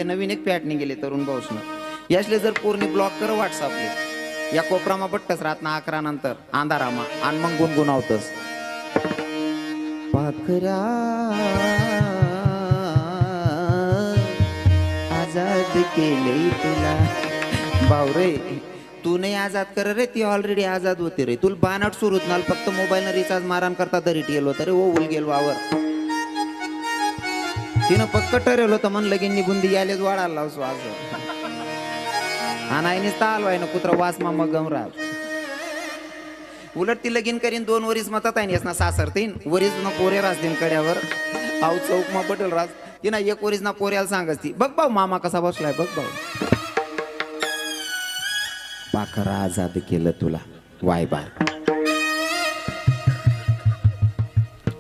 नवीन एक पॅटने गेले तरुण भाऊसनं यासले जर पूर्ण ब्लॉक कर व्हॉट्सअपले या कोपरामा बट्टस रात ना 11 नंतर अंधारामा आणि मग गुणगुणावतस पाखरा आजाद केले तुला बावरे तू नाही आजाद कर रे ती ऑलरेडी आजाद होती रे तुला बानाट सुरूत नाल फक्त मोबाईल न रिचार्ज मारान करता तरी गेलो तरी ओ उल गेल वावर तिनं पक्क ठरवलं तर मन लगीन निघून दी यालेच वाढायला लाव श्वास आणायनीच ताल ना कुत्रा वास मा मग गमरा उलट ती लगीन करीन 2 वरीस मतात आहे ना सासर तीन वरीस ना पोरे रास दिन कड्यावर आऊ चौक मा बटल रास तिना 1 वरीस ना पोऱ्याला सांगस ती बघ भाऊ मामा कसा बसलाय बघ भाऊ पाखरा आजाद केलं तुला वाय बार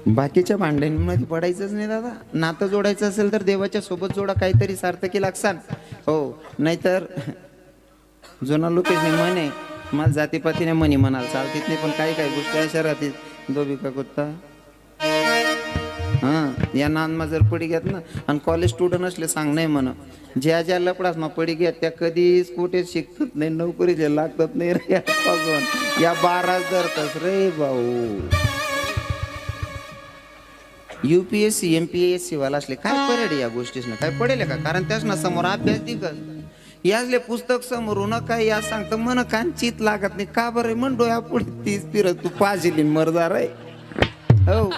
बाकीच्या भांड्यांमध्ये पडायचंच नाही दादा नातं जोडायचं असेल तर देवाच्या सोबत जोडा काहीतरी सार्थकी लागसान हो नाहीतर जुना लोकेशने म्हणे मला जातीपातीने म्हणी म्हणाल चालतीत नाही पण काही काही गोष्टी अशा राहतील दोबी का कुत्ता हां या नानमा जर पडी घेत ना आणि कॉलेज स्टुडंट असले सांग नाही म्हण ज्या ज्या लपडास मग पडी घेत त्या कधीच कुठे शिकतात नाही नोकरीचे लागतात नाही रे या 12 धरतस रे भाऊ UPSC MPSC वाला असले काय पडेल या गोष्टीस ना काय पडेल का कारण त्याच ना समोर अभ्यास दिगत यासले पुस्तक समोरून काय या सांगत मन कांचित लागत नाही का बरं म्हण डोया पुढे 30 फिरत तू पाजिली मरदार आहे हो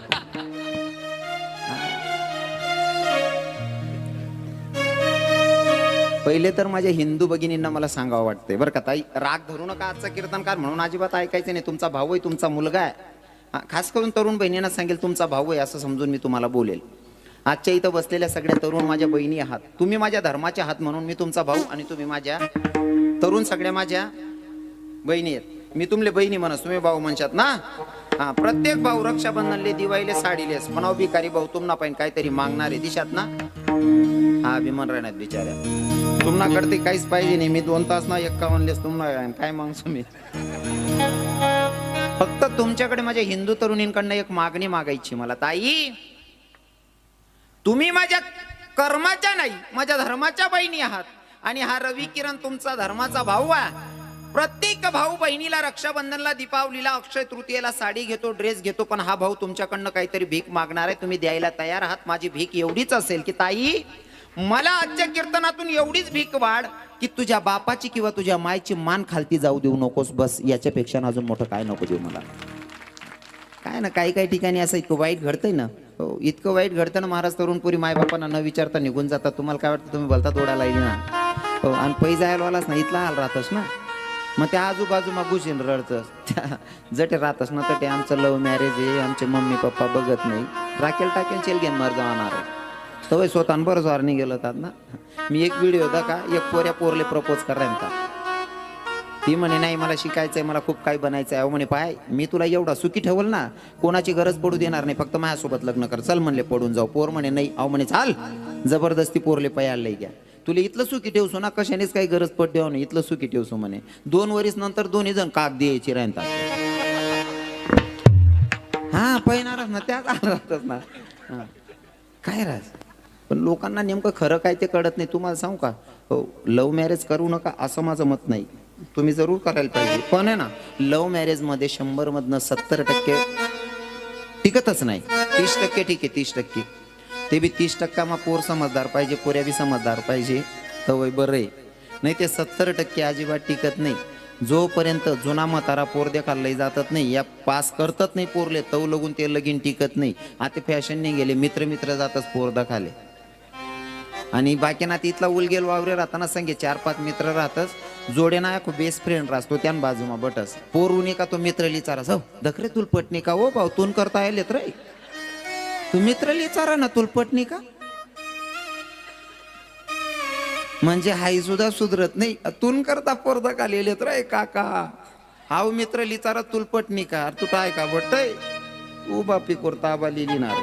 पहिले तर माझ्या हिंदू भगिनींना मला सांगावं वाटतंय बरं का ताई राग धरू नका आजचा कीर्तनकार म्हणून अजिबात ऐकायचं नाही तुमचा भाऊ आहे तुमचा मुलगा आहे खास करून तरुण बहिणींना सांगेल तुमचा भाऊ आहे असं समजून मी तुम्हाला बोलेल आजच्या इथं बसलेल्या सगळ्या तरुण माझ्या बहिणी आहात तुम्ही माझ्या धर्माचे आहात म्हणून मी तुमचा भाऊ आणि तुम्ही माझ्या तरुण सगळ्या माझ्या बहिणी आहेत मी तुमले बहिणी म्हणस तुम्ही भाऊ म्हणशात ना हा प्रत्येक भाऊ रक्षाबंधनले दिवाळीले साडीलेस म्हणाव भिकारी भाऊ तुम्हाला पाहिजे काहीतरी मागणारे दिशात ना हा अभिमान राहण्यात बिचाऱ्या तुम्हाकडे काहीच पाहिजे नाही मी 2 तास ना 51 लेस तुम्हाला काय मागसो मी फक्त तुमच्याकडे माझ्या हिंदू तरुणींकडनं एक मागणी मागायची मला ताई तुम्ही माझ्या कर्माच्या नाही माझ्या धर्माच्या बहिणी आहात आणि हा रवी किरण तुमचा धर्माचा भाऊ आहे प्रत्येक भाऊ बहिणीला रक्षाबंधनला दीपावलीला अक्षय तृतीयेला साडी घेतो ड्रेस घेतो पण हा भाऊ तुमच्याकडनं काहीतरी भीक मागणार आहे तुम्ही द्यायला तयार आहात माझी भीक एवढीच असेल की ताई मला आजच्या कीर्तनातून एवढीच भीक वाढ की तुझ्या बापाची किंवा तुझ्या मायची मान खालती जाऊ देऊ नकोस बस याच्यापेक्षा अजून मोठं काय नको देऊ मला काय ना काही ठिकाणी असं इतकं वाईट घडतंय ना हो इतकं वाईट घडतं ना महाराज तरुणपुरी मायबापांना न विचारता निघून जातात तुम्हाला काय वाटतं तुम्ही बोलता तोडायला येईल ना हो आणि पैसा यायलाच ना इथला हाल राहतस ना मग त्या आजूबाजूमा घुसून रडतस त्या जटे राहतस ना तटे आमचं लव्ह मॅरेज आहे आमचे मम्मी पप्पा बघत नाही राखेल टाकेल चेल घेऊन मर जाणार आहे तवय स्वतः बरंच वार निघेल होतात ना मी एक व्हिडिओ होता का एक पोरले प्रपोज करायला ती म्हणे नाही मला शिकायचंय मला खूप काही बनायचंय अहो म्हणे पाय मी तुला एवढा सुखी ठेवल ना कोणाची गरज पडू देणार नाही फक्त माझ्यासोबत लग्न कर चल म्हणले पडून जाऊ पोर म्हणे नाही अहो म्हणे चाल जबरदस्ती पोरले पयाला लई घ्या तुला इथलं सुखी ठेवसो ना कशानेच काही गरज पड देऊ नाही इथलं सुखी ठेवसो म्हणे 2 वरीस नंतर 2 जण काग द्यायची राहतात हा पैनारच ना त्याच राहतच ना काय राहत पण लोकांना नेमकं खरं काय ते कळत नाही तुम्हाला सांगू का हो लव्ह मॅरेज करू नका असं माझं मत नाही तुम्ही जरूर करायला पाहिजे पण आहे ना लव्ह मॅरेज मध्ये 100 मधनं 70% टिकतच नाही 30% ठीक आहे 30% ते बी 30% मग पोर समजदार पाहिजे पोऱ्या बी समजदार पाहिजे तर बरं आहे नाही ते 70% अजिबात टिकत नाही जोपर्यंत जुना म्हातारा पोर देखायला जातात नाही या पास करतात नाही पोरले तव लगून ते लगीन टिकत नाही आता फॅशनने गेले मित्र जातच पोर दाखाले आणि बाकी ना तिथला उलगेल वावरे राहताना संगे 4-5 मित्र राहतच जोडे ना खूप बेस्ट फ्रेंड राहतो त्यान बाजूमा बटस पोरुनी का तो मित्र लिचारा हो दखरे तुल पटणी का हो भाऊ तून करता येत रे तू मित्र लिचारा ना तुल पटणी का म्हणजे हाई सुद्धा सुधरत नाही तून करता पोरदा का लिहिलेत रे काका हाव मित्र लिचारा तुल पटणी का तू काय का बटय तू बापी करता आबा लिहिणार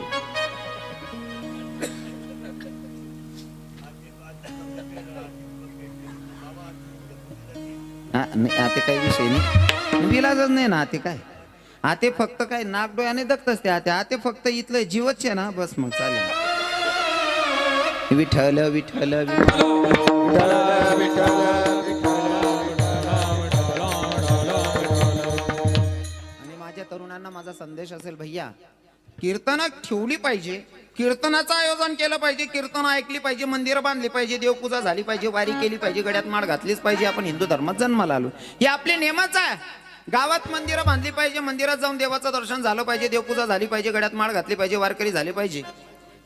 आता काही विषय नाही विलाजच नाही ना ते काय आते फक्त काय नाक डोळ्याने दखतच ते आते फक्त इथलं जीवच आहे ना बस मग चालेल विठ्ठल विठ्ठल विठ्ठल आणि माझ्या तरुणांना माझा संदेश असेल, भैया कीर्तन ठेवली पाहिजे, कीर्तनाचं आयोजन केलं पाहिजे, कीर्तन ऐकली पाहिजे, मंदिरं बांधली पाहिजे, देवपूजा झाली पाहिजे, वारी केली पाहिजे, गड्यात माळ घातलीच पाहिजे. आपण हिंदू धर्मात जन्माला आलो, हे आपले नेमच आहे. गावात मंदिरं बांधली पाहिजे, मंदिरात जाऊन देवाचं दर्शन झालं पाहिजे, देवपूजा झाली पाहिजे, गड्यात माळ घातली पाहिजे, वारकरी झाले पाहिजे,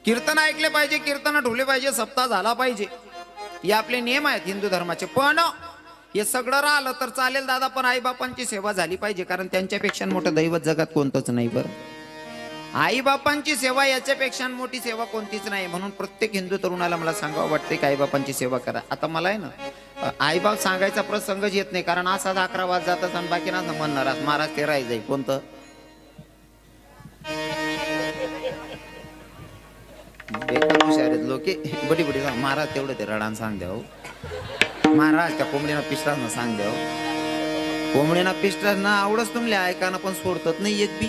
कीर्तन ऐकले पाहिजे, कीर्तन ठेवले पाहिजे, सप्ताह झाला पाहिजे. हे आपले नियम आहेत हिंदू धर्माचे. पण हे सगळं राहिलं तर चालेल दादा, पण आईबापांची सेवा झाली पाहिजे, कारण त्यांच्यापेक्षा मोठं दैवत जगात कोणतंच नाही. बरं, आईबापांची सेवा याच्यापेक्षा मोठी सेवा कोणतीच नाही. म्हणून प्रत्येक हिंदू तरुणाला मला सांगावं वाटते की आईबापांची सेवा करा. आता मला आहे ना आईबाप सांगायचा प्रसंगच येत नाही, कारण असाच 11 वाज जातात आणि बाकी ना म्हणणार महाराज ते राही जाईल कोणतं लोके बडी बडी महाराज तेवढं ते रडान सांग द्या हो. महाराज त्या कोंबडीना पिस्टास सांग द्या हो. कोंबडीना पिस्टास ना आवडच तुमल्या ऐकाना पण सोडतात नाही एक बी.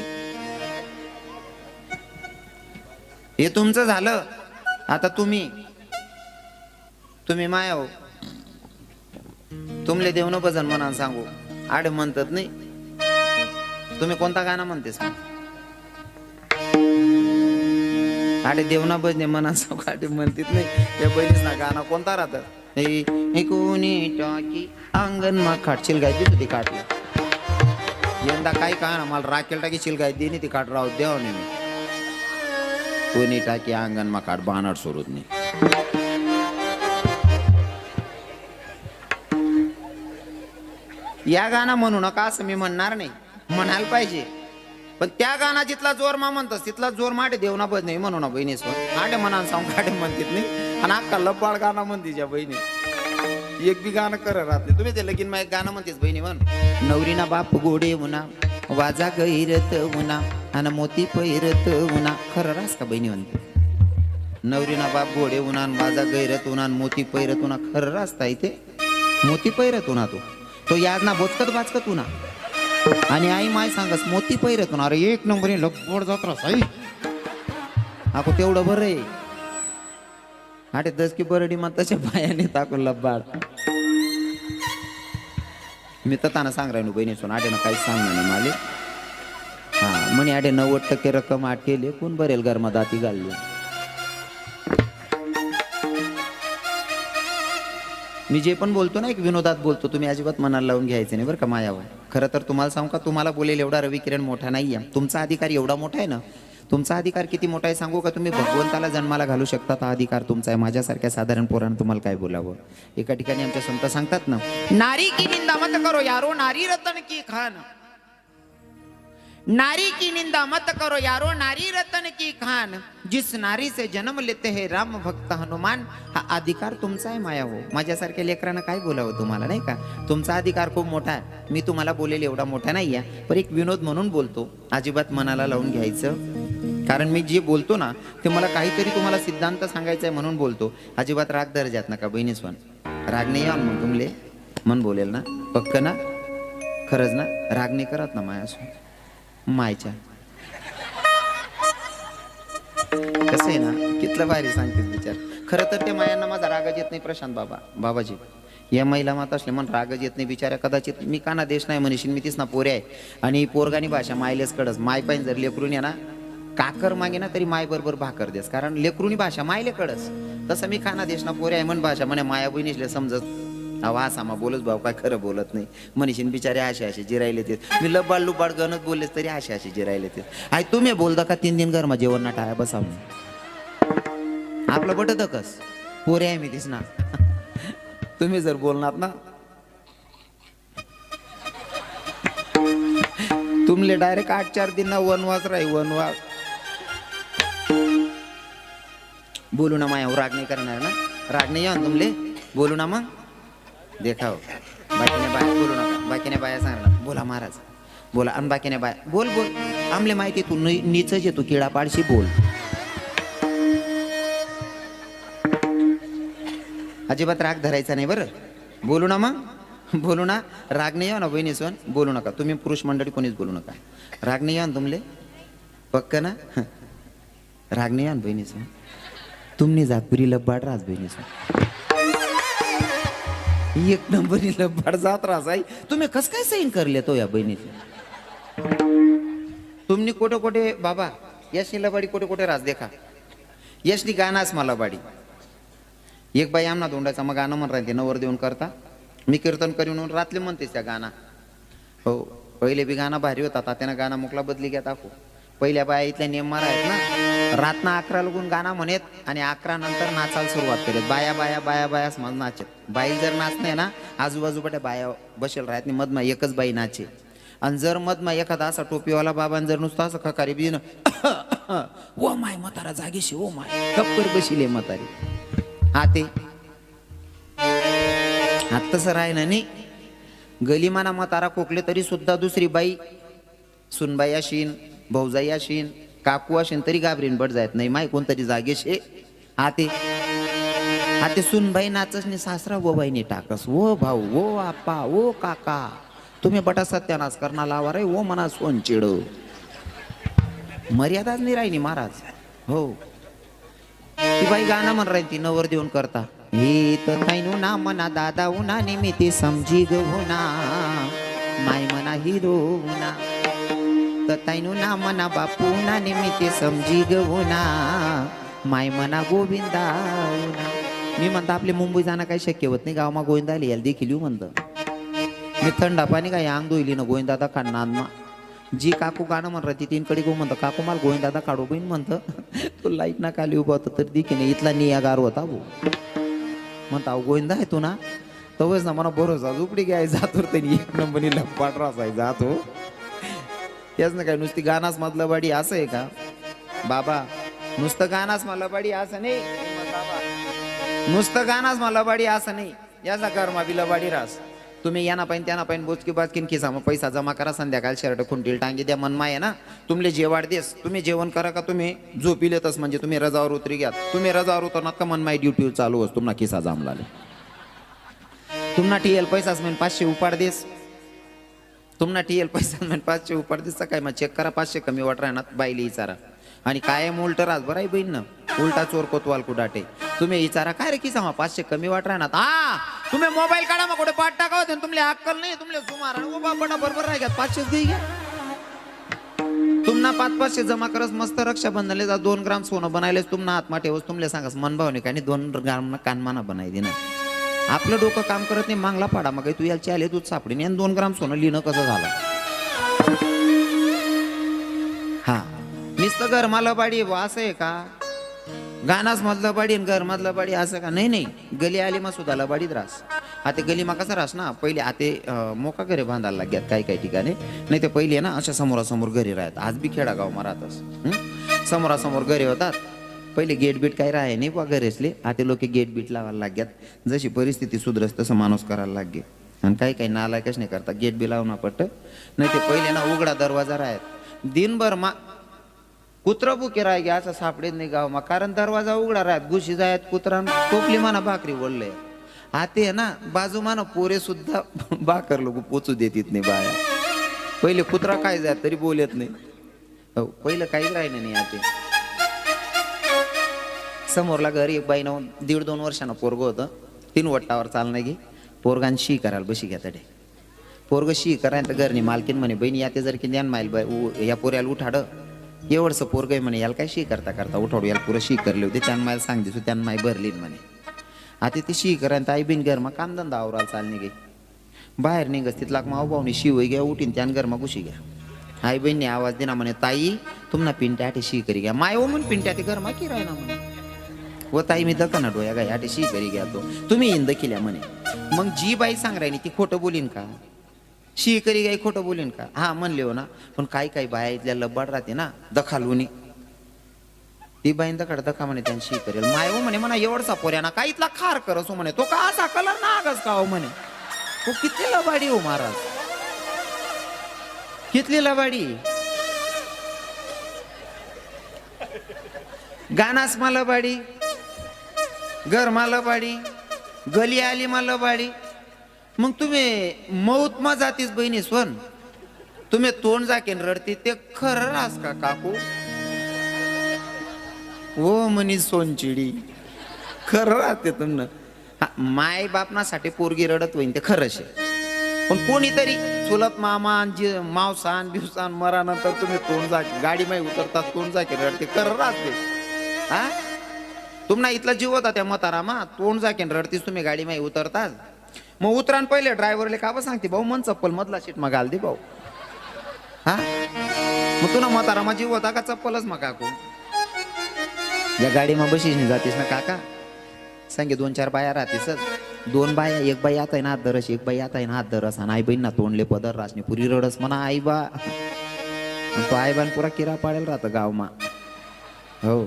हे तुमचं झालं. आता तुम्ही माया हो, तुमले देवनं भजन म्हणा सांगू आडे म्हणतात नाही. तुम्ही कोणता गाणं म्हणतेस आडे देवना भजने म्हणा सांगू आडे म्हणतात नाही. त्या बहिणीस ना गाणं कोणता राहतं, कोणी टाकी अंगण मा खाट शिलगाय देतो ती काटली यंदा काय का ना मला राखेल टाकी शिलगाय देणे ती काट राहू द्याव नाही. मी कोणी टाकी अंगण मा काट बाणाड सोडत नाही. या गाणं म्हणू नका असं मी म्हणणार नाही, म्हणायला पाहिजे. पण त्या गाणं जिथला जोर मा म्हणतस तिथला जोर माटे देवना बज नाही म्हणू ना बहिणीसवर आटे म्हणा सांग काटे म्हणतात नाही. आणि अक्का लब्बाळ गाणं म्हणते ज्या बहिणी एक बी गाणं कर राहते. तुम्ही ते लगीन मा एक गाणं म्हणतेस बहिणी म्हण, नवरीना बाप गोडे उन्हा वाजा गैरत उन्हा आणि मोती पैरत उन्हा. खरं रास का बहिणी म्हणते, नवरीना बाप गोडे उन्हा वाजा गैरत उन्हा मोती पैरत उन्हा. खरं रास्ता इथे मोती पैरत उन्हा तो याद ना बोचकत बाचकत उन्हा. आणि आई माय सांगस मोती पैरत उन्हा. अरे एक नंबर लपड जात राई ako तेवढं बरं आहे. आठे 10 की बरडी मग तशा पायाने टाकून लब्बाड. मी तर सांग राहिलो बहिणी सोन आठे ना काहीच सांगणार नाही माले. हा म्हणे आठे 90% रक्कम आठ केले कोण भरेल घरमा दाती घालले. मी जे पण बोलतो ना एक विनोदात बोलतो, तुम्ही अजिबात मनाला लावून घ्यायचं नाही बरं का मायावर. खरं तर तुम्हाला सांगू का, तुम्हाला बोलेल एवढा रवी किरण मोठा नाहीये. तुमचा अधिकार एवढा मोठा आहे ना. तुमचा अधिकार किती मोठा आहे सांगू का, तुम्ही भगवंताला जन्माला घालू शकता हा अधिकार तुमचा आहे. माझ्यासारख्या साधारण पोरानं तुम्हाला काय बोलावं. एका ठिकाणी आमच्या संत सांगतात ना, नारी की निंदा मत करो यारो नारी रतन की खान. नारी की निंदा मत करो यारो नारी रतन की खान. जिस नारी से जन्म लेते हैं राम भक्त हनुमान. हा अधिकार तुमचा आहे माया हो. माझ्यासारख्या लेकरांना काय बोलावं तुम्हाला नाही का. तुमचा अधिकार खूप मोठा आहे. मी तुम्हाला बोलेल एवढा मोठा नाही आहे, पण एक विनोद म्हणून बोलतो. अजिबात मनाला लावून घ्यायचं, कारण मी जे बोलतो ना ते मला काहीतरी तुम्हाला सिद्धांत सांगायचा आहे म्हणून बोलतो. अजिबात राग दर्जात नका बहिणी स्वन. राग नाही या मग तुमले मन बोलेल ना पक्क ना. खरंच ना राग नाही करत ना माया मायच्या. कसं आहे ना कितलं भारी सांगते विचार. खरं तर त्या मायांना माझा रागच येत नाही. प्रशांत बाबाजी या महिला माता असले म्हण रागच येत नाही बिचाऱ्या. कदाचित मी काना देश नाही म्हणशील, मी तीच ना पोरे आहे. आणि पोरगानी भाषा मायलेच कडच. माय पाहिजे जर लेकरून ना काकर मागे ना तरी माय बरोबर भाकर देस, कारण लेकरुनी भाषा मायले कडच. तसं मी खाना देश ना पोरे आहे म्हण भाषा म्हणे माया बहिणीसले समजत. अवा सामा बोलच भाऊ काय खरं बोलत नाही म्हणशील बिचारे असे जिरायले ते. मी लबाड लुबाड गणत बोललेस तरी असे जिरायले ते. आई तुम्ही बोलता का 3 दिन घरमा जेवण ना टाळ्या बसावून आपलं बटत कस पोरे आहे मी तीस ना. तुम्ही जर बोलणार ना तुमले डायरेक्ट 8-4 दिन ना वनवास राही वनवास. बोलू ना माया राग नाही करणार ना. राग नाही या तुमले बोलू ना मग देखाव. बाकीने बाया बोलू नका. बाकीने बाया सांगणार बोला महाराज बोला. आणि बाकीने बाया बोल आमले माहिती तू नीच येतो किडा पाडशी बोल. अजिबात राग धरायचा नाही बरं. बोलू ना मग बोलू ना. राग नाही या ना बहिणी सोन बोलू नका. तुम्ही पुरुष मंडळी कोणीच बोलू नका. राग नाही या ना तुमले पक्क ना. राग नाही या ना बहिणी सोन. तुमनी जातपुरी लब्बाड राज बहिणीस एक नंबरी लब्बाड जात राज आई तुम्ही कस काय सैन करले तो या बहिणीचे तुमनी कोठे कोठे बाबा यशनी लबाडी कोठे कोठे राज देखा यशनी गाणाच मला बाडी एक बाई आमना धोंडाचा मग गाणं म्हण राहते नवर देऊन करता मी कीर्तन करून रातले म्हणतेस त्या गाणं हो पहिले बी गाणं भारी होता त्यानं गाणं मुकला बदली घ्या दाखव पहिल्या बाया इथल्या नियम मारा आहेत ना रातना 11 लगून गाणं म्हणत आणि 11 नंतर नाचायला सुरुवात करत बाया बाया बाया बायाच मग नाचत बाई जर नाचणे ना आजूबाजूबट्या बाया बसेल राहत नाही मधमा एकच बाई नाचे आणि जर मधमा एखादा असा टोपीवाला बाबान जर नुसतं असं खकारी बिन ओ माय म्हातारा जागेशी ओ माय कप्पर बशिले म्हातारी आते तसं राय ना नाही गलीमाना म्हातारा खोकले तरी सुद्धा दुसरी बाई सुनबाई अशीन भाऊजाई अशीन काकू अशीन तरी घाबरीन बट जायत नाही माय कोणतरी जागेशे आते आते सुनबाई नाचस नि सासरा वो बाईने टाकस ओ भाऊ ओ आप्पा ओ काका तुम्ही बटा सत्यानाश करना लावा रे ओ मना सोन चिड मर्यादाच नाही राहिली महाराज हो ती बाई गाणं म्हण राहील ती नवर देऊन करता हे तर ताईनु ना मना दादा उना निमित्ती समजी गहुना माय मना हिरो उना तर ताईनु ना मना बापू ना निमित्ती समजी गहुना माय मना गोविंदा उना मी म्हणता आपले मुंबई जाणं काही शक्य होत नाही गावमा गोविंदा आली याला देखील येऊ म्हणतं मी थंडा पाणी काय अंग धुईली ना गोविंदादा काढणार जी काकू गाणं म्हण राहते तीनकडे गो म्हणतं काकू मला गोविंदादा काढू बहीण म्हणतं तो लाईट ना खाली उभा होता तर दिखे नाही इथला नियागार होता भाऊ म्हणता गोविंदा आहे तू ना तवच ना मला भरोसा झुपडी घ्याय जातो त्यांनी एक नंबरी लपाट रासाय जातो तेच ना काय नुसती गाणाच मधलं बाडी असं आहे का बाबा नुसतं गाणाच मला बाडी असं नाही नुसतं गाणाच मला बाडी असं नाही याचा कर्मा बिला बाडी रास तुम्ही याना पाहिजे त्यांना पाहिजे बोचकी बाचकीन खिसा मग पैसा जमा करा संध्याकाळ शर्ट खुंटील टांगे द्या मनमा आहे ना तुमले जेवाड देस तुम्ही जेवण करा का तुम्ही झोपिलेतच म्हणजे तुम्ही रजावर उतरी घ्या तुम्ही रजावर उतरणार का मनमाय ड्युटी चालू होस तुम्हाला खिसा जाम लागले तुम्हाला टीएल पैसाच म्हणजे 500 उपाड देस तुम्हाला टीएल पैसा म्हणजे 500 उपाड देस काय मग चेक करा 500 कमी वाट राहणार बाईले विचारा आणि काय उलट राज बराय बहीण ना उलटा चोर कोतवाल कुडाटे तुम्ही विचारा काय रे किसा 500 कमी वाट राहणार हा तुम्ही मोबाईल काढा मग कुठे पाठ टाका होते तुमले अक्कल नाही तुमले सुमार बटा बरोबर नाही घ्या 500 दे घ्या तुम्हाला 500 जमा करस मस्त रक्षाबंधनले जा 2 ग्राम सोनं बनायलेस तुम्हाला हातमा ठेवस तुमले सांगास मन भावने काय 2 ग्राम कानमाना बनाय दे ना आपलं डोकं काम करत नाही मागला पाडा मग तू याला चाले दूध सापडी आणि 2 ग्राम सोनं लिहिणं कसं झालं हा नुसतं घर मला बाडी असं आहे का गाणाच मधलं बाडी आणि घर मधलं बाडी असं का नाही नाही गली आली मग सुद्धा लबाडीत रास आता गली मा कसा रास ना पहिले आते मोका घरे बांधायला लागल्यात काही काही ठिकाणी नाही ते पहिले ना अशा समोरासमोर घरी राहत आज बी खेडागाव मा राहतस समोरासमोर घरे होतात पहिले गेट बीट काही राहे नाही बा घरेसले आता लोक गेट बीट लावायला लागल्यात जशी परिस्थिती सुधरस तसं माणूस करायला लागे आणि काही काही नालायकच नाही करता गेट बी लावणं पट्ट नाही ते पहिले ना उघडा दरवाजा राहत दिनभर मा कुत्रा बुके राह गया असं सापडेत नाही गाव मा कारण दरवाजा उघडा राहत घुशी जायत कुत्रा टोपली माना भाकरी ओढलंय आते ना बाजू माना पोरे सुद्धा भाकर लोक पोचू देत नाही बाया पहिले कुत्रा काय जात तरी बोलत नाही हो पहिलं काहीच राहिलं नाही आते समोरला घरी एक बाई 1.5-2 वर्षानं पोरग होतं 3 वट्टावर चालणं घे पोरगान शी करायला बशी घ्या तडे पोरग शी करायला तर घरनी मालकीन म्हणे बहिणी याते जर की ज्ञान माईल बाई या पोऱ्याला उठाड एवढंसं पोरग म्हणे याला काय शी करता करता उठाडू याला पुरं शी करले होते त्यानं मायला सांग दिसू त्यानं माय भरली म्हणे आता ती शी करायला आई बिन घरमा कामधंदा आवराला चालणे गे बाहेर निघस तिथला माऊ भाऊनी शिवई घ्या उठीन त्यानं घरमा घुशी घ्या आई बहिणी आवाज दिना म्हणे ताई तुम्हाला पिंट्या आटे शी करी घ्या माय म्हणून पिंट्या ते घरमा की राही ना म्हणे व ताई मी दका ना डोया गाय आटे शी करी घ्या तो तुम्ही इंद केल्या म्हणे मग जी बाई सांग राहिली ती खोटं बोलीन का शी करी गाय खोटं बोलीन का हा म्हणले हो ना पण काही काही बाया इथल्या लब्बाड राहते ना दखालुनी ती बाईन दखड दखा म्हणे त्यांनी शी करेल माय म्हणे म्हणा एवढसा पोऱ्या ना काय इथला खार करसो म्हणे तो का असा कलर ना आगस का हो म्हणे तो किती लबाडी हो महाराज कितली लबाडी गानास मला बाडी घर मला बाडी गली आली मला बाडी मग तुम्ही मौत मा जातीस बहिणी सोन तुम्ही तोंड जाकेन रडती ते खरं रास का काकू ओ मनी सोनचिडी खरं राहते तुमनं. माय बापनासाठी पोरगी रडत होईन ते खरंच आहे. पण कोणीतरी चुलत मामा मावसान बिवसान मरानंतर तुम्ही तोंड जा गाडी माही उतरतात तोंड जा की रडते खरं राहते. हा तुम्हाला इथला जीव होता त्या म्हातारामा तोंड जा की रडतीस तुम्ही गाडी माही उतरतात. मग उतरान पहिले ड्रायव्हरले का बा सांगते भाऊ मन चप्पल मधला सीट मग घाल दे भाऊ. हा मग तुला म्हातारामा जीव होता का चप्पलच मग काकू या गाडी मग बशीस नाही जातीस ना काका सांगे 2-4 बाया राहतीसच. 2 बाया एक बाई आता आहे ना हात धरस एक बाई आता आहे ना हात धरस आणि आई बहीण ना तोंडले पदर रासने पुरी रडस म्हणा आई बा. तो आई बान पुरा किरा पाडेल राहतं गावमा. हो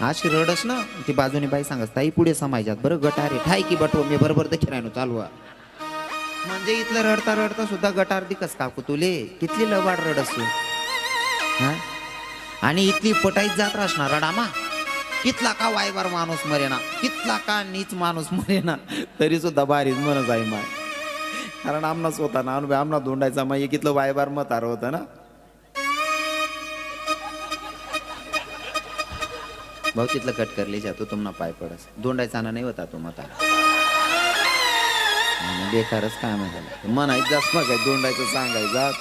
अशी रडस ना ती बाजूने बाई सांगस ताई पुढे समाजात बरं गटारे ठाय की बटव मी बरोबर देखील चालवा. म्हणजे इथलं रडता रडता सुद्धा गटार दिकस काकू तुले कितली लबाड रडस. हा आणि इथली पटाईत जात असणार रडामा कितला का वायबार माणूस मरेना कितला का नीच माणूस मरेना तरी सुद्धा बारीच म्हणत आहे माय. कारण आमनाच होता ना अनुभव आमना दोंडायचा मग कितलं वायबार मतार होतं ना. भाऊ तिथलं कट करले जातो तुम्हाला पाय पडस दोंडायचा ना नाही होता तो म्हातारा बेकारच काय म्हणा म्हणायचं जास्त मग काय दोंडायचं सांगायचं.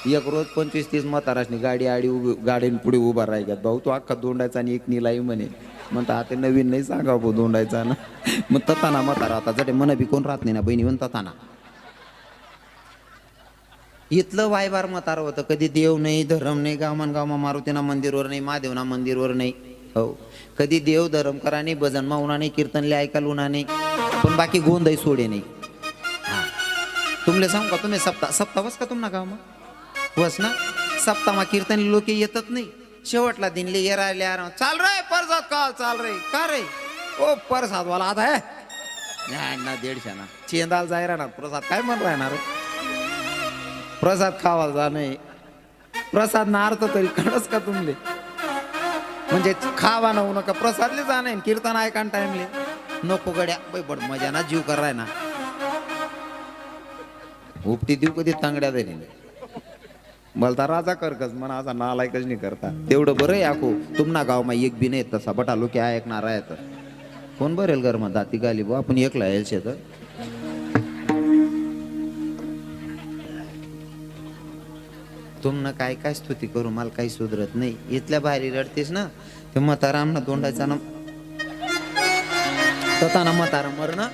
एक रोज 25-30 म्हाताराशनी गाडी आडी गाडीन पुढे उभा राहिल्यात भाऊ तो अख्खा दोंडायचा आणि एक निलाई म्हणे म्हणता आता नवीन नाही सांगा भाऊ दोंडायचा ना. मग तताना म्हातारा आता जटे मन बी कोण राहत नाही ना बहिणी म्हणून तताना इथलं वायबार म्हातारा होतं. कधी देव नाही धर्म नाही गावमान गावमा मारुतीना मंदिरवर नाही महादेवना मंदिरवर नाही. हो कधी देव धर्म करा नाही भजन मावना नाही कीर्तनले ऐकायला उन्हा नाही पण बाकी गोंधई सोडे नाही. तुमले सांगू का तुम्ही सप्ताह वस का तुम्हाला गावमा वस ना सप्ताहमा कीर्तन लोक येतच नाही. शेवटला दिनले ये राहिले चाल रे परसाद का चाल रे का रे ओ परसाद वाला आता है ना 150 ना चेंदाल जाय राहणार प्रसाद काय म्हण राहणार प्रसाद खावा जा नाही प्रसाद ना अर्थ तरी कळस का तुमले म्हणजे खावा ना नका प्रसादले जा नाही कीर्तन ऐका टाइमले नको गड्या बाई बड मजा ना जीव कर राय ना उपटी देऊ कधी तांगड्या तरी बोलता राजा करकस म्हणा असा नालायकच नाही करता तेवढं बरं आहे आखो तुमना गावमा एक बी नाही तसा बटा लोक ऐकणार आहे तर कोण बरेल घर मा दाती गाली बा आपण एकला यायचे तर तुमनं काय काय स्तुती करू मला काही सुधरत नाही. इथल्या बाहेर रडतेस ना ते म्हातारा आमना दोंडायचा ना तताना म्हातारा मर ना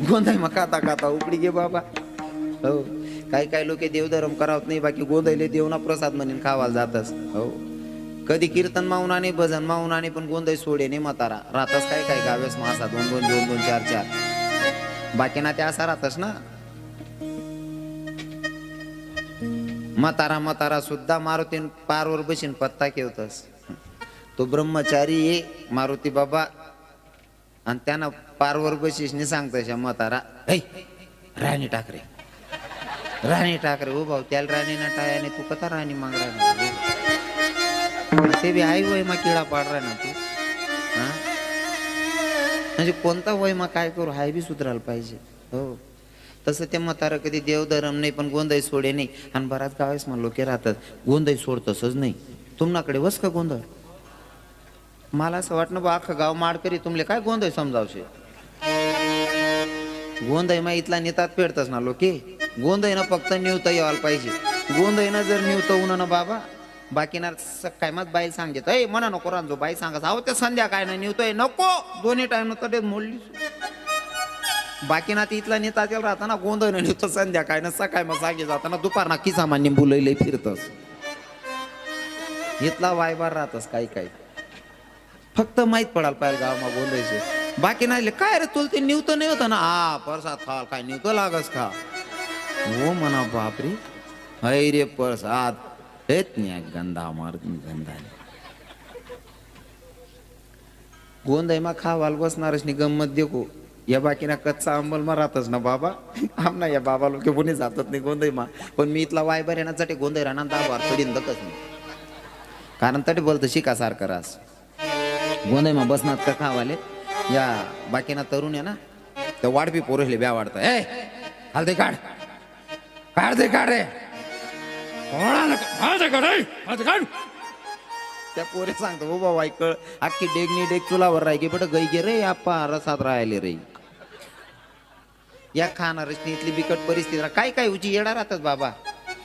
गोंधाय मग खाता खाता उकडी गे बाबा. हो काही काही लोक देवधर्म करावत नाही बाकी गोंधळले देवना प्रसाद म्हणून खावायला जातच. हो कधी कीर्तन मावून आणि भजन मावून आणि पण गोंधळ सोडे नाही म्हातारा राहतच काय काय गावेस मासा 2-2 4-4 बाकी ना ते असा राहतस ना. म्हातारा सुद्धा मारुती पारवर बशीन पत्ता केवतस. तो ब्रह्मचारी ये मारुती बाबा आणि त्यानं पारवर बशीस नाही सांगतस म्हातारा राणी टाकरे हो भाऊ त्याला राणी ना टायाने तू कथा राणी माग राहणार ते बी आई वय मा किडा पाड राहणार तू. हा म्हणजे कोणता वय मा काय करू हाय बी सुधरायला पाहिजे. हो तसं ते म्हातारा कधी देवधर्म नाही पण गोंधळ सोडे नाही आणि बराच गावेस मग लोक राहतात गोंधळ सोडतसच नाही. तुमनाकडे वस का गोंधळ मला असं वाटणं बा अख्खं गाव माड करी तुमले काय गोंधळ समजावशे गोंधळ मा इथला नेतात फेडतस ना लोके गोंधळ ना फक्त निवता यायला पाहिजे. गोंधळ ना जर निवता उन ना बाबा बाकी ना काय मग बाई सांगत म्हणा नको रांजो बाई सांगा अहो ते संध्याकाळ ना निवतोय नको दोन्ही टाइम तडे मोडली बाकी ना ती इथला नेता त्याला राहताना गोंधळ नेतो संध्याकाळ ना सकाळ मग जागे जाताना दुपार ना किसामान्य बुलैले फिरतस. इथला वायबार राहतस काही काही फक्त माहित पडाल पाहिजे गावमा गोंधळचे बाकी नाही काय रे तुला ते निवत नाही होतं ना हा परसाद खा काय निवत लागस खा हो म्हणा बापरे हय रे परसाद हेच नाही गंधा मार गंधा गोंधळ मा खावाल बसणारच नाही गंमत देखो या बाकीना कच्चा अंमल मा राहतच ना बाबा आमना या बाबा लोक कोणी जातच नाही गोंधळ मा पण मी इथला वायबार येण्यासाठी गोंधळ राहणार 10 बार तडीन दकच नाही कारण तटे बोलतं शिका सारखं रास गोंधळ मा बसणार का खावाले या बाकीना तरुण आहे ना त्या वाढपी पोरसले ब्या वाढतं हलदे काढ रे त्या पोरे सांगतो हो बाबा ऐकळ अख्खी डेगनी डेग चुलावर राही बट गई गे रे आप्पा रसात राहिले रे. या खाणारच इथली बिकट परिस्थिती काय काय उची येडा राहतात बाबा.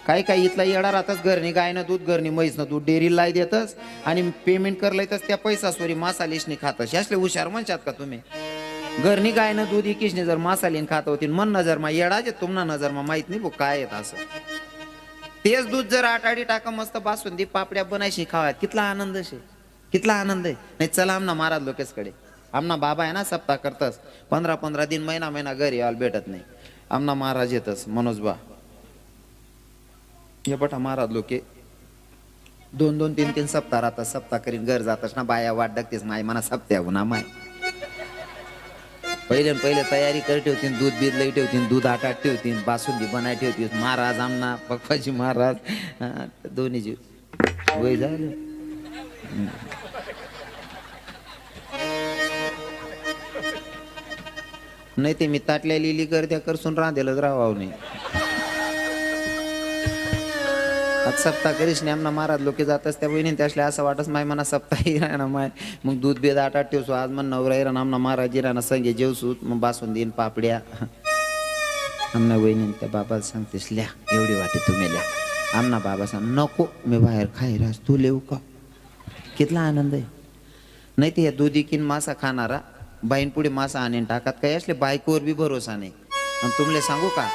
काय काय इथला येडा राहतच. घरनी गायनं दूध घरनी म्हैसनं दूध डेअरीला लाई देतच आणि पेमेंट करलायतच त्या पैसा सोरी मासालेशनी खातस. असले हुशार म्हणतात का तुम्ही. घरनी गायनं दूध इकिशने जर मासालीन खात होती मन नजर मा येडा जे तुम्हाला नजर मा माहित नाही काय येत असं. तेच दूध जर आटाडी टाका मस्त बासुंदी पापड्या बनायशी खावा कितला आनंद शे कितला आनंद आहे. नाही चला आमना महाराज लोकेशकडे. आमना बाबा आहे ना सप्ताह करतस 15-15 दिन महिना घरी यायला भेटत नाही. आमना महाराज येतच मनोजबा हे बटा महाराज लोके 2-2, 3-3 सप्ताह राहतात. सप्ताह करीन घर जातस ना बाया वाट डगतेस माय मना सप्त्या ना माय पहिले तयारी कर ठेवतील. दूध बीध लई ठेवतील. दूध आटाट ठेवतील. बासुंदी बनाय ठेवतील. महाराज आमना पप्पाजी महाराज दोन्हीची वय झालं. नाही ते मी ताटल्या लिहिली कर त्या करसून राहतेलच राहावं नाही. आज सप्ताह करीश नाही आमना महाराज लोके जातच त्या बहिणी त्यासल्या असं वाटस माय मना सप्ताही राहणार माय मग दूध बेद आटाट ठेवसो. आज मन नवरा राहणार आमना महाराजी राहणार संगे जेवसू मग बासुंदीन पापड्या. आमना वहिनी त्या बाबाला सांगतेस ल्या एवढी वाटे तुम्ही ल्या. आमना बाबा सांग नको मी बाहेर खाई रास तू लेऊ का. कितला आनंद आहे. नाही ते दुधी किन मासा खाणारा बाईन पुढे मासा आणीन टाकात काही असले बायकोवर बी भरोसा नाही. आणि तुमले सांगू का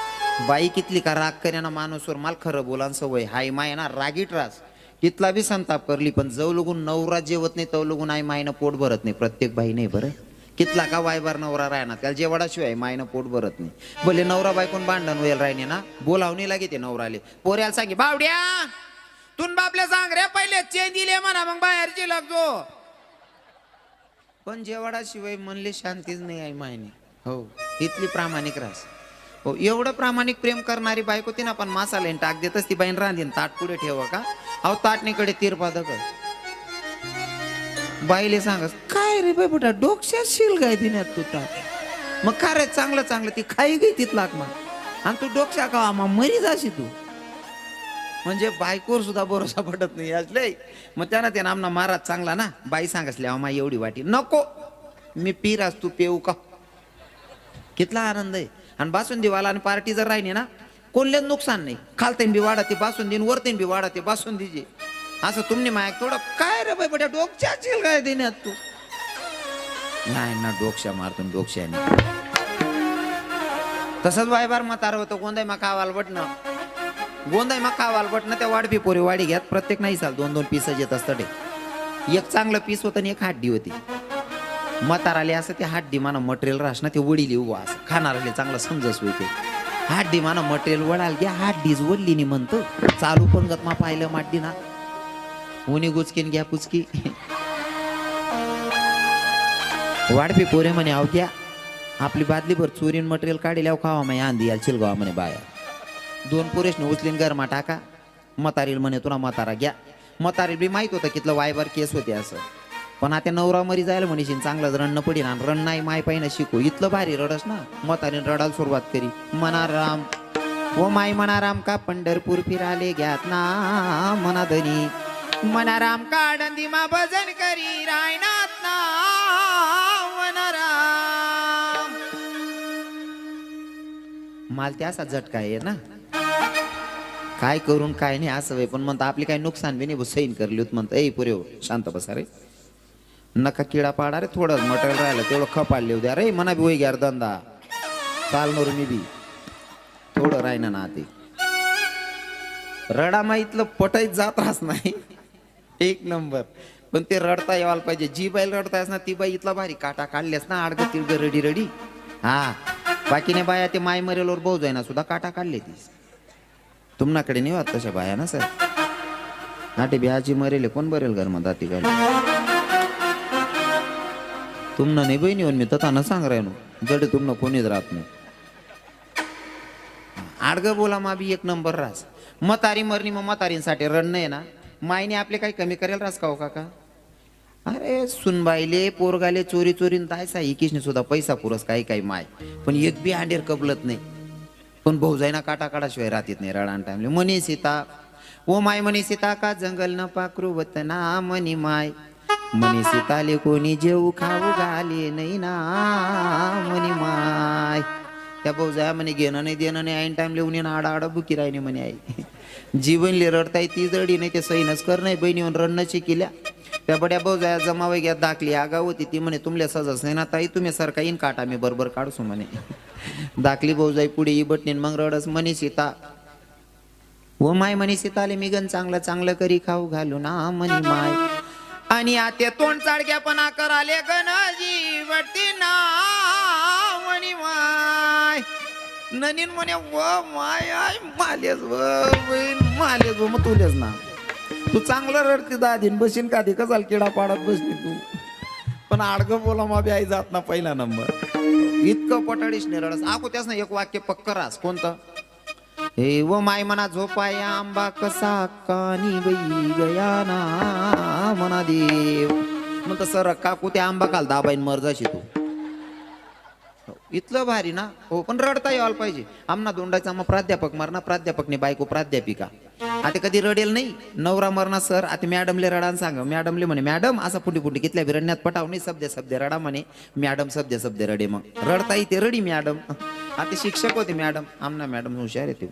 बाई कितली का राग करेना माणूसवर माल खरं बोलान सवय हाय माय ना रागीट रास कितला बी संताप करली पण जव लगून नवरा जेवत नाही तव लगून आई मायनं पोट भरत नाही. प्रत्येक बाई नाही बरं कितला का वायबार नवरा राहणार त्याला जेवढाशिवाय मायनं पोट भरत नाही. भले नवरा बायकोन भांडण होईल राहिने ना बोलावणी लागे ते नवराले पोऱ्याला सांगे बावड्या तुन बापले सांग रे पहिले चेन दिले म्हणा मग बाहेरची लागतो. पण जेवढाशिवाय म्हणले शांतीच नाही आई मायने. हो इथली प्रामाणिक रास. हो एवढं प्रामाणिक प्रेम करणारी बायको ती ना पण मासालेन टाक देतच ती बाईन रांधीन ताट पुढे ठेवा का अहो ताटणीकडे तिरपा दगड. बाईले सांगस काय रे बाई बुटा डोक्यात शिल गाय दिण्यात तू ताट मग काय रे चांगलं ती खाई गई तिथला मग आणि तू डोक्या का मग मरी जाशी तू. म्हणजे बायकोवर सुद्धा भरोसा पडत नाही असले. मग त्यांना ते नामना महाराज चांगला ना बाई सांगसले अहो माई एवढी वाटी नको मी पिरास तू पेऊ का. कितला आनंद आहे. आणि बासुंदीवाला आणि पार्टी जर राहिली ना कोणलेच नुकसान नाही. खालतेन बी वाढा ते बासुंदी वरतेन बी वाढा ते बासुंदीचे असं तुम्ही माय थोडं काय रे बाई बड्या डोक्या चिल काय देण्यात तू नाही ना डोक्या मारतो डोक्याने. तसंच वायबार म्हातार होतं गोंदाई मा खावाल बटणं गोंदाई मा खावाल बटणं त्या वाढपी पोरी वाडी घ्यात प्रत्येक नाही चाल 2-2 पीस येत असतं ते. एक चांगलं पीस होतं आणि एक हाड्डी होती. म्हातार आले असं ते हाड्डी माना मटेरियल राहस ना ते वडीली उभा असं खाणारले चांगलं समजस होते. हाड्डी माना मटेरियल वडाल घ्या हाड्डीच वडली नि म्हणतो चालू पण गत मा पाहिलं माड्डी ना उनी गुचकीन घ्या पुचकी. वाढपी पोरे म्हणे आव घ्या आपली बादली भर चोरीन मटेरियल काढील खावा मा आंधी याल चिलगावा म्हणे बाया. 2 पुरेशने उचलीन गरमा टाका म्हातारील म्हणे तुला म्हातारा घ्या. म्हातारील बी माहित होतं कितलं वायबार केस होते असं. पण आता नवरा मरी जायला म्हणशील चांगलंच रडणं पडीन आणि रण नाही माय पाहिजे शिकू इथलं भारी रडस ना. म्हातारीने रडायला सुरुवात करी मना राम ओ माय मना राम का पंढरपूर फिराले घ्यात ना मना धनी मना राम का आडंदी मा भजन करी रायनाथ ना मना राम. माल त्या असा झटका आहे ना काय करून काय नाही असं वे पण म्हणता आपली काही नुकसान बी नाही सैन करली होत म्हणता ए पुरे शांत बसा रे नका किडा पाडा रे थोडं मटेरियल राहिलं तेवढं खपाडले उद्या रे मना बी वय घ्या धंदा चालणार मी बी थोडं राहिना ना ते रडा माहितलं पटाईत जात राहत नाही 1 नंबर. पण ते रडता यावाला पाहिजे. जी बाई रडतायस ना ती बाई इथला भारी काटा काढल्यास ना आडग तिडग रडी रडी हा बाकीने बाया ते माय मरेलवर भाऊ जाईना सुद्धा काटा काढले तीस. तुमनाकडे नाही वाट तशा बाया ना सर नाटे बिहाची मरेले कोण बरेल घर मध्ये ती घाल तुमनं नाही बहिणी मी तथा न सांग राहिनो जडे तुमनं कोणीच राहत नाही. आडग बोला मा बी 1 नंबर रास. म्हातारी मरणी मग म्हातारींसाठी रण आहे ना मायने आपले काही कमी करेल रास का हो काका. अरे सुनबाईले पोरगाले चोरी चोरीन दायसा इकिशने सुद्धा पैसा पुरस काही काही माय पण एक बी अंडेर कबलत नाही. पण भाऊ जाईना काटा काढाशिवाय राहत नाही रडान टाइमले म्हणे सीता ओ माय म्हणे सीता का जंगल न पाखरू वतना म्हणी माय म्हणे सीताले कोणी जेऊ खाऊ घाले नाही ना म्हणी माय. त्या भाऊजाया म्हणे घेणं नाही देणं नाही ऐन टाइम लिहून आडा आडा बुकी राहिने म्हणे आई. जीवनले रडताय ती रडी नाही ते सैनच कर नाही बहिणीवर रडण्याची केल्या. त्या बड्या भाऊजाया जमावे घ्या दाखली आगाव होती ती म्हणे तुमल्या सजस नाही ना ताई तुम्ही सारखा येईन काटा मी बरोबर काढसू म्हणे. दाखली भाऊजाई पुढे ही बटणीन मग रडस म्हणे सीता व माय म्हणे सीताले मी गण चांगलं चांगलं करी खाऊ घालू ना म्हणे माय. आणि आते तोंड चाडक्यापणा कराले गणजी वटी ना म्हणे माय. ननीन म्हणे व माय आय मालेच व बहीण मालेच व मग तुलेच ना तू चांगलं रडते दादीन बसीन का ते कसाल किडा पाडत बसली तू. पण आडगं बोला मा बी आई जात ना पहिला नंबर. इतकं पटाडीस निरळस आको त्यास ना एक वाक्य पक्क रास कोणतं हे व माय मना झोपाया आंबा कसा कानी बाई गया ना मना देव म्हणत सर काकू ते आंबा काल दाबाईन मर जाशी तू. इतलं भारी ना हो पण रडता यायला पाहिजे. आमना दोंडाचा मग प्राध्यापक मरणा प्राध्यापकने बायको प्राध्यापिका आता कधी रडेल नाही. नवरा मरणा सर आता मॅडमले रडान सांग मॅडमले म्हणे मॅडम असा फुटी फुटी कितल्या बिरण्यात पटाव नाही सब्दे सब्दे रडा म्हणे मॅडम सब्दे सब्दे रडे मग रडता येते रडी मॅडम. आता शिक्षक होते मॅडम आमना मॅडम हुशार येते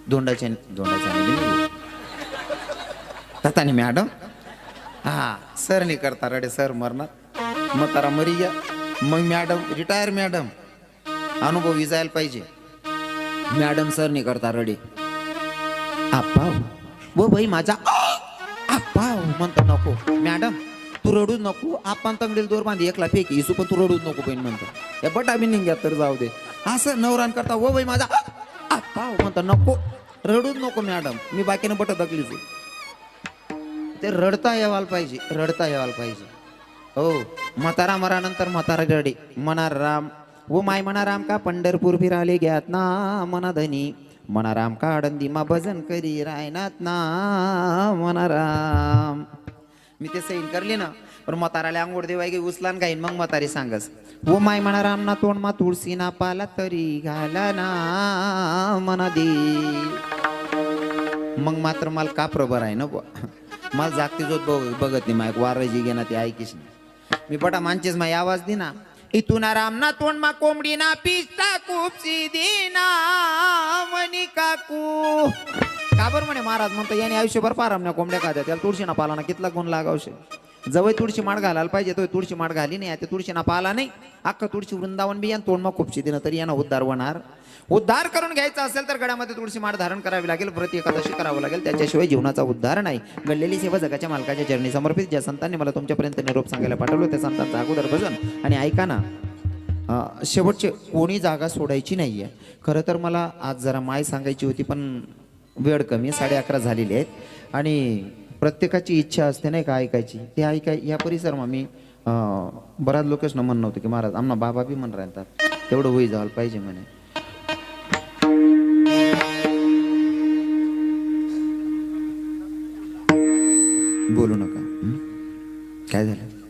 दोंडाच्या ततानी मॅडम हा सर नाही करता रडे सर मरणार मग तारा मरी घ्या मग मॅडम रिटायर मॅडम अनुभव विजायला पाहिजे. मॅडम सर नाही करता रडे आप्पा वो भाई माझा आप्पा म्हणतो नको मॅडम तू रडूच नको आपण तंगडील दोर बांधी एकला फेकी इसू पण तू रडूच नको बहीण म्हणतो. या बटा बी निघ्या तर जाऊ दे असं नवरान करता वो भाई माझा आप्पा म्हणतो नको रडूच नको मॅडम मी बाकीनं बट दकलीच. ते रडता यावाल पाहिजे रडता यावाल पाहिजे. हो म्हातारा मरानंतर म्हातारा गरडे मना राम वो माय मना राम का पंढरपूर फिराले घ्यात ना मना धनी मना राम का आडंदी मा भजन करी रायनात ना मना राम. मी ते सैन करले ना पण म्हाताराला अंगोड देवाय गे उचलान गाईन मग म्हातारी सांगस वो माय मना राम ना तोंड मा तुळसी ना पाला तरी घाला ना मना दे. मग मात्र मला का प्रबर आहे ना मला जागती जोत बघत नाही मायक वारजी घे ना ते ऐकीस नाही मी पटा मानचेच माय आवाज दिना इथून राम ना तोंड मा कोंबडी ना पिस्ता खूपसी दिना मनी काकू काबर म्हणे महाराज म्हणतो याने आयुष्यभर पाराम ना कोंबड्या खाद्या त्याला तुळशी ना पाला ना कितला गुण लागावशे. जवळ तुळशी माड घालायला पाहिजे तो तुळशी माड घाली नाही आता तुळशी ना पाला नाही अख्खा तुळशी वृंदावन बी या तोंड मा खूपशी दिना तरी यांना उद्धार होणार. उद्धार करून घ्यायचा असेल तर गड्यामध्ये तुळशी माळ धारण करावी लागेल प्रति एकादशी करावं लागेल त्याच्याशिवाय जीवनाचा उद्धार नाही. घडलेली सेवा जगाच्या मालकाच्या चरणी समर्पित. ज्या संतांनी मला तुमच्यापर्यंत निरोप सांगायला पाठवलं त्या संतांचा अगोदर भजन आणि ऐका ना शेवटचे कोणी जागा सोडायची नाहीये. खरं तर मला आज जरा माय सांगायची होती पण वेळ कमी 11:30 झालेली आहेत आणि प्रत्येकाची इच्छा असते नाही का ऐकायची ते ऐकाय या परिसरमा मी बऱ्याच लोकच म्हणणं नव्हतं की महाराज आम्हाला बाबा बी म्हण राहतात तेवढं होई जायला पाहिजे म्हणे. बोलू नका काय झालं